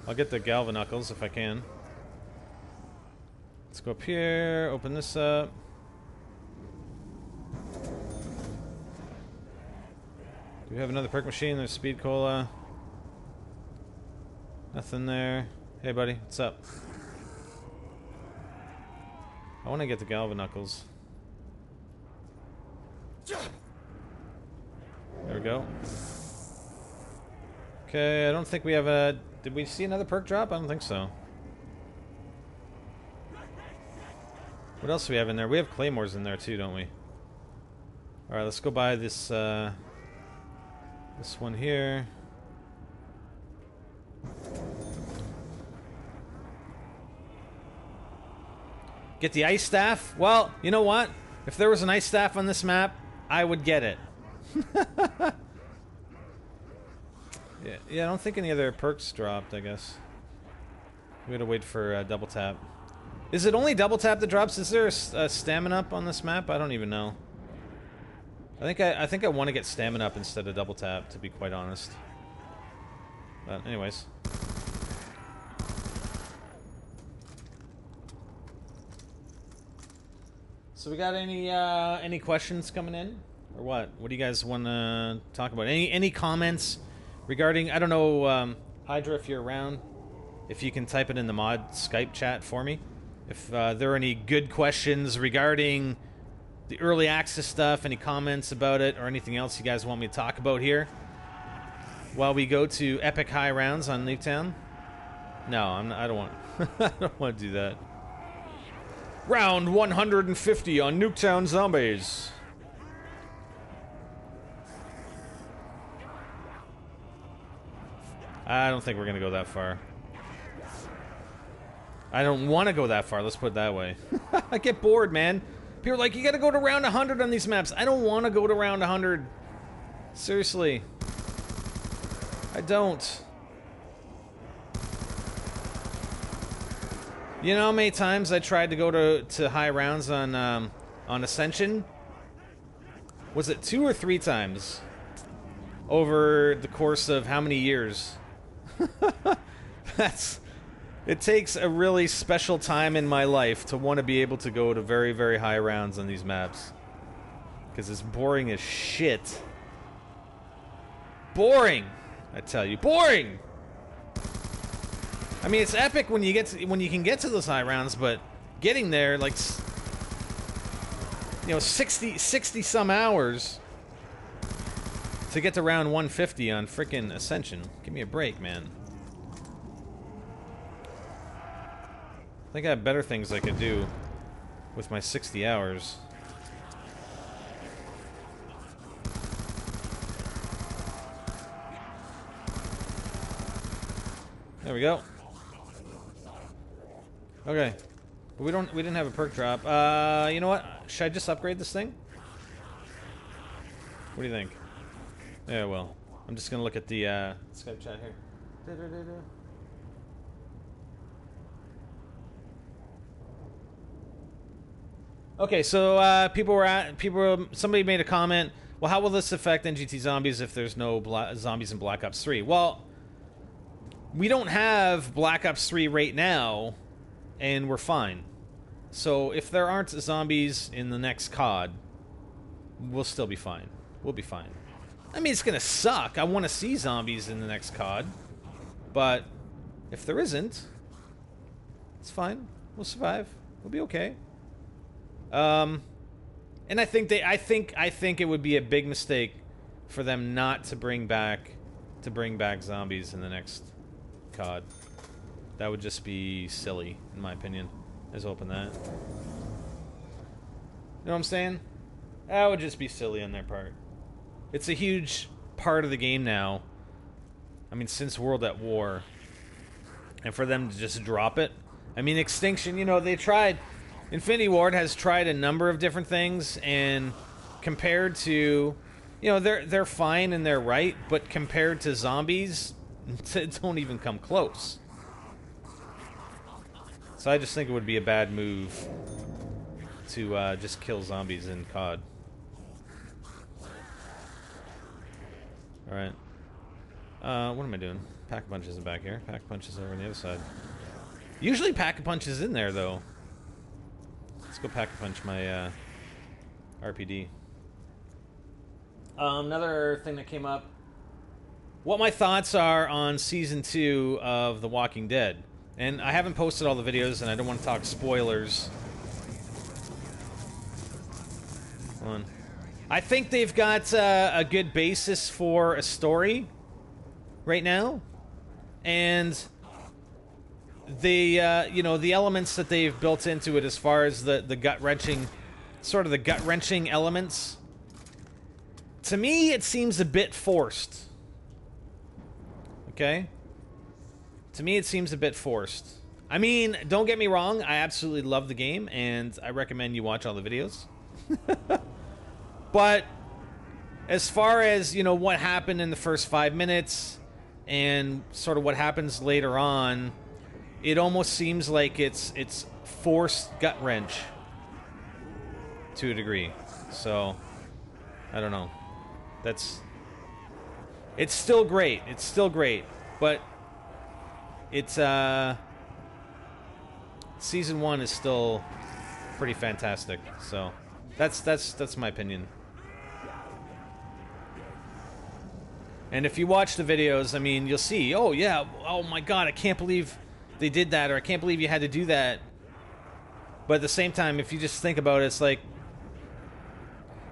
I'll get the Galvanuckles if I can. Let's go up here, open this up. Do we have another perk machine? There's Speed Cola. Nothing there. Hey buddy, what's up? I want to get the Galvanuckles. There we go. Okay, I don't think we have a... Did we see another perk drop? I don't think so. What else do we have in there? We have claymores in there too, don't we? Alright, let's go buy this, this one here. Get the ice staff? Well, you know what? If there was an ice staff on this map, I would get it. Yeah, I don't think any other perks dropped, I guess. We gotta wait for double tap. Is it only double tap that drops? Is there a stamina up on this map? I don't even know. I think I want to get stamina up instead of double tap, to be quite honest. But anyways. So we got any questions coming in? Or what? What do you guys want to talk about? Any comments regarding, I don't know, Hydra, if you're around, if you can type it in the mod Skype chat for me. If there are any good questions regarding the early access stuff, any comments about it, or anything else you guys want me to talk about here while we go to epic high rounds on Nuketown. No, I don't want. I don't want to do that. Round 150 on Nuketown Zombies. I don't think we're gonna go that far. I don't want to go that far, let's put it that way. I get bored, man. People are like, you gotta go to round 100 on these maps. I don't want to go to round 100. Seriously. I don't. You know how many times I tried to go to high rounds on Ascension? Was it 2 or 3 times? Over the course of how many years? It takes a really special time in my life to want to be able to go to very, very high rounds on these maps. Because it's boring as shit. Boring! I tell you, boring! I mean, it's epic when you can get to those high rounds, but getting there, like, you know, 60 some hours to get to round 150 on frickin' Ascension. Give me a break, man. I think I have better things I could do with my 60 hours. There we go. Okay. But we didn't have a perk drop. You know what? Should I just upgrade this thing? What do you think? Yeah, well. I'm just gonna look at the Skype chat here. Okay, so somebody made a comment. Well, how will this affect NGTZombies if there's no zombies in Black Ops 3? Well, we don't have Black Ops 3 right now, and we're fine. So if there aren't zombies in the next COD, we'll still be fine. We'll be fine. I mean, it's gonna suck. I want to see zombies in the next COD, but if there isn't, it's fine. We'll survive. We'll be okay. And I think it would be a big mistake for them not to bring back zombies in the next COD. That would just be silly, in my opinion. Let's open that. You know what I'm saying? That would just be silly on their part. It's a huge part of the game now. I mean, since World at War. And for them to just drop it. I mean, Extinction, you know, they tried. Infinity Ward has tried a number of different things, and compared to, you know, they're fine and they're right, but compared to zombies, don't even come close. So I just think it would be a bad move to just kill zombies in COD. Alright. What am I doing? Pack-a-Punch isn't back here. Pack-a-Punch is over on the other side. Usually Pack-a-Punch is in there, though. Let's go Pack-a-Punch my RPD. Another thing that came up. What my thoughts are on Season 2 of The Walking Dead. And I haven't posted all the videos, and I don't want to talk spoilers. Hold on. I think they've got a good basis for a story right now. And the you know, the elements that they've built into it as far as the gut-wrenching, sort of the gut-wrenching elements, to me it seems a bit forced. Okay? To me it seems a bit forced. I mean, don't get me wrong, I absolutely love the game, and I recommend you watch all the videos. But as far as, you know, what happened in the first 5 minutes and sort of what happens later on, it almost seems like it's forced gut wrench to a degree. So I don't know. It's still great. It's still great, but it's Season 1 is still pretty fantastic. So that's my opinion. And if you watch the videos, I mean, you'll see, oh yeah, oh my god, I can't believe they did that, or I can't believe you had to do that. But at the same time, if you just think about it, it's like,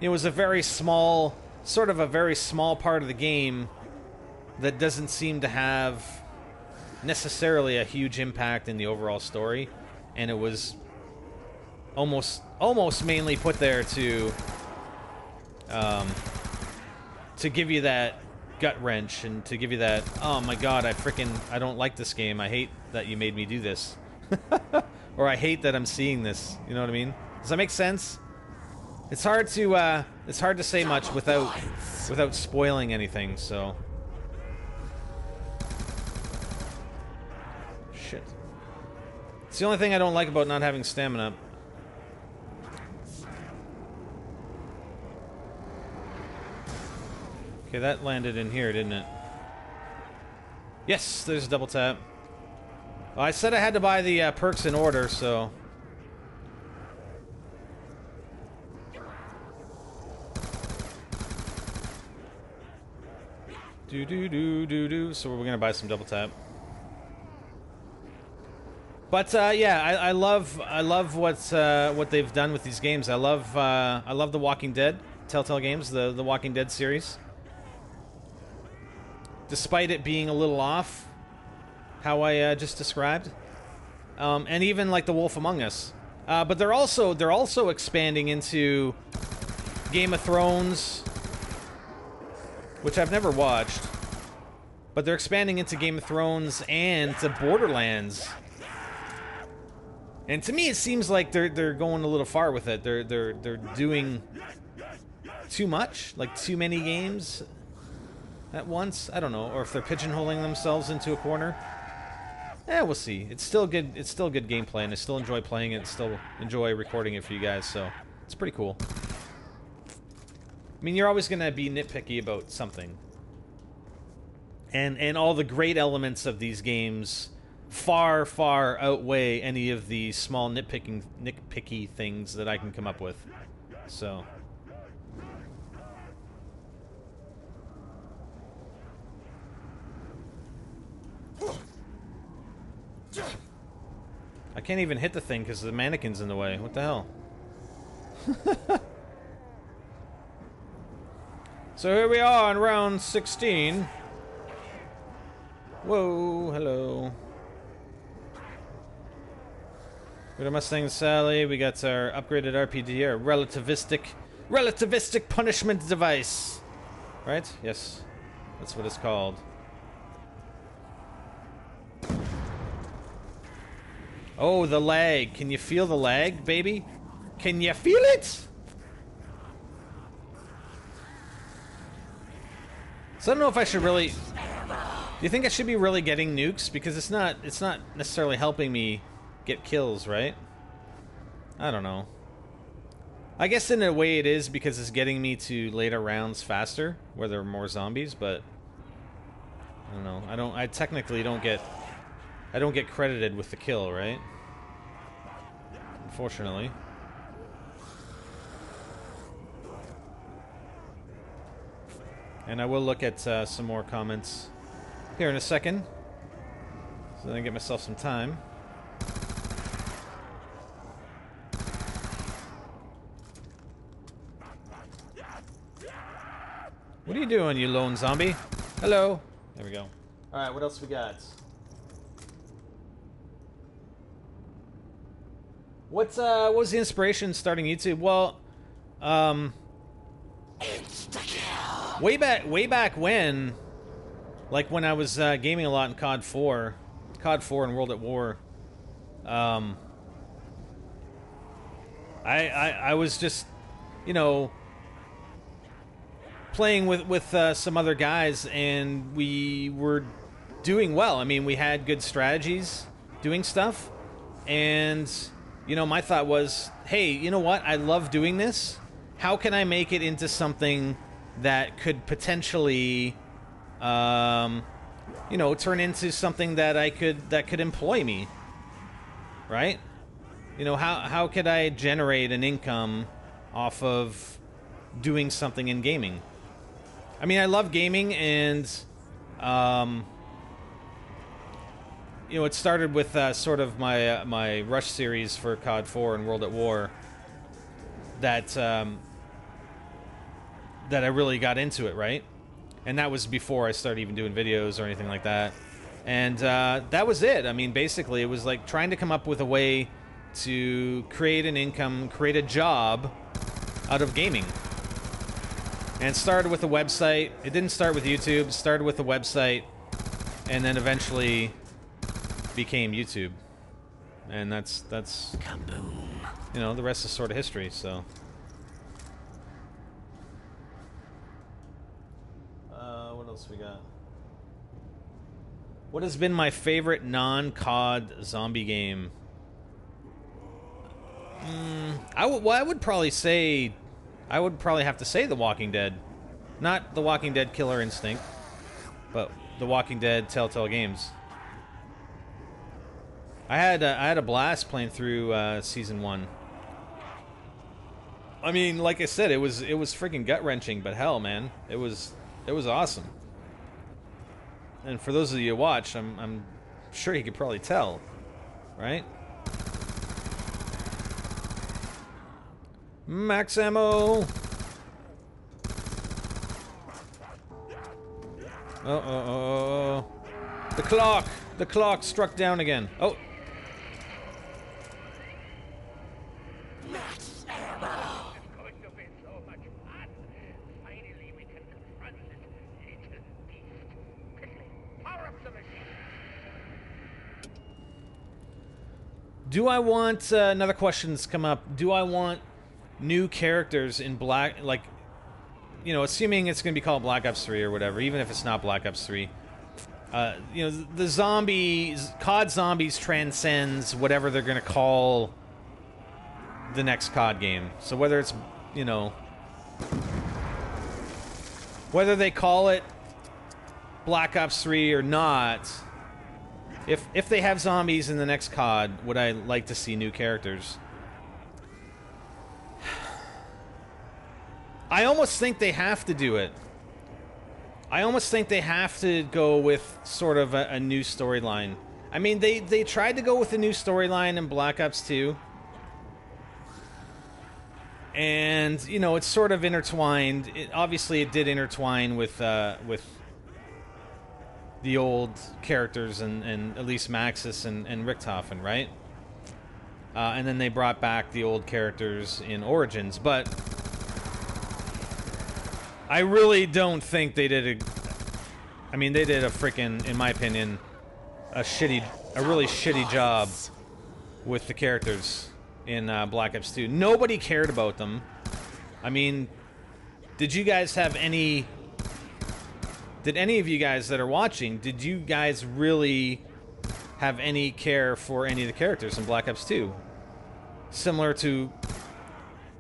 it was a very small, sort of a very small part of the game that doesn't seem to have necessarily a huge impact in the overall story, and it was almost mainly put there to give you that gut wrench and to give you that, oh my god, I don't like this game. I hate that you made me do this. Or I hate that I'm seeing this. You know what I mean? Does that make sense? It's hard to say much without spoiling anything, so. Shit. It's the only thing I don't like about not having stamina. Okay, that landed in here, didn't it? Yes, there's a double tap. Well, I said I had to buy the perks in order, so... Do. So we're gonna buy some double tap. But yeah, I love what they've done with these games. I love The Walking Dead, Telltale Games, the Walking Dead series. Despite it being a little off, how I just described, and even like The Wolf Among Us, but they're also expanding into Game of Thrones, which I've never watched, but they're expanding into Game of Thrones and to Borderlands, and to me it seems like they're going a little far with it. They're doing too much, like too many games at once. I don't know, or if they're pigeonholing themselves into a corner. Yeah, we'll see. It's still good. It's still good gameplay, and I still enjoy playing it. Still enjoy recording it for you guys. So it's pretty cool. I mean, you're always gonna be nitpicky about something, and all the great elements of these games far outweigh any of the small nitpicky things that I can come up with. So. I can't even hit the thing because the mannequin's in the way. What the hell? So here we are on round 16. Whoa, hello. We got a Mustang Sally. We got our upgraded RPD, our relativistic punishment device. Right? Yes. That's what it's called. Oh, the lag. Can you feel the lag, baby? Can you feel it? So I don't know if I should really... Do you think I should be really getting nukes? Because it's not necessarily helping me get kills, right? I don't know. I guess in a way it is, because it's getting me to later rounds faster, where there are more zombies, but... I don't know. I technically don't get credited with the kill, right? Unfortunately. And I will look at some more comments here in a second, so then I get myself some time. What are you doing, you lone zombie? Hello. There we go. All right, what else we got? What was the inspiration starting YouTube? Well, way back when, like when I was gaming a lot in COD 4 and World at War, I was just, you know, playing with some other guys, and we were doing well. I mean, we had good strategies doing stuff, and you know, my thought was, hey, you know what? I love doing this. How can I make it into something that could potentially, you know, turn into something that could employ me, right? You know, how could I generate an income off of doing something in gaming? I mean, I love gaming, and you know, it started with sort of my Rush series for COD 4 and World at War. That I really got into it, right? And that was before I started even doing videos or anything like that. And that was it. I mean, basically, it was like trying to come up with a way to create an income, create a job out of gaming. And it started with a website. It didn't start with YouTube. It started with a website, and then eventually became YouTube. And that's kaboom. You know, the rest is sort of history, so. What else we got? What has been my favorite non-COD zombie game? I would probably have to say The Walking Dead. Not The Walking Dead Killer Instinct, but The Walking Dead Telltale Games. I had a blast playing through season 1. I mean, like I said, it was freaking gut-wrenching, but hell, man, it was awesome. And for those of you who watch, I'm sure you could probably tell, right? Max ammo. Oh. The clock struck down again. Oh. Max ammo. It's going to be so much fun. Finally, we can confront this little beast. Quickly, power up the machine. Do I want another question's come up? Do I want new characters in Black, like, you know, assuming it's going to be called Black Ops 3 or whatever, even if it's not Black Ops 3, you know, the zombies, COD Zombies transcends whatever they're going to call the next COD game. So whether it's, you know, whether they call it Black Ops 3 or not, if they have zombies in the next COD, would I like to see new characters? I almost think they have to do it. I almost think they have to go with sort of a new storyline. I mean, they tried to go with a new storyline in Black Ops 2. And, you know, it's sort of intertwined. Obviously, it did intertwine with the old characters and at least Maxis and Richthofen, right? And then they brought back the old characters in Origins, but I really don't think they did I mean, they did a freaking, in my opinion, a really shitty job with the characters in Black Ops 2. Nobody cared about them. I mean, did you guys have any... Did any of you guys that are watching, did you guys really have any care for any of the characters in Black Ops 2? Similar to...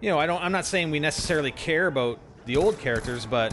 You know, I'm not saying we necessarily care about the old characters, but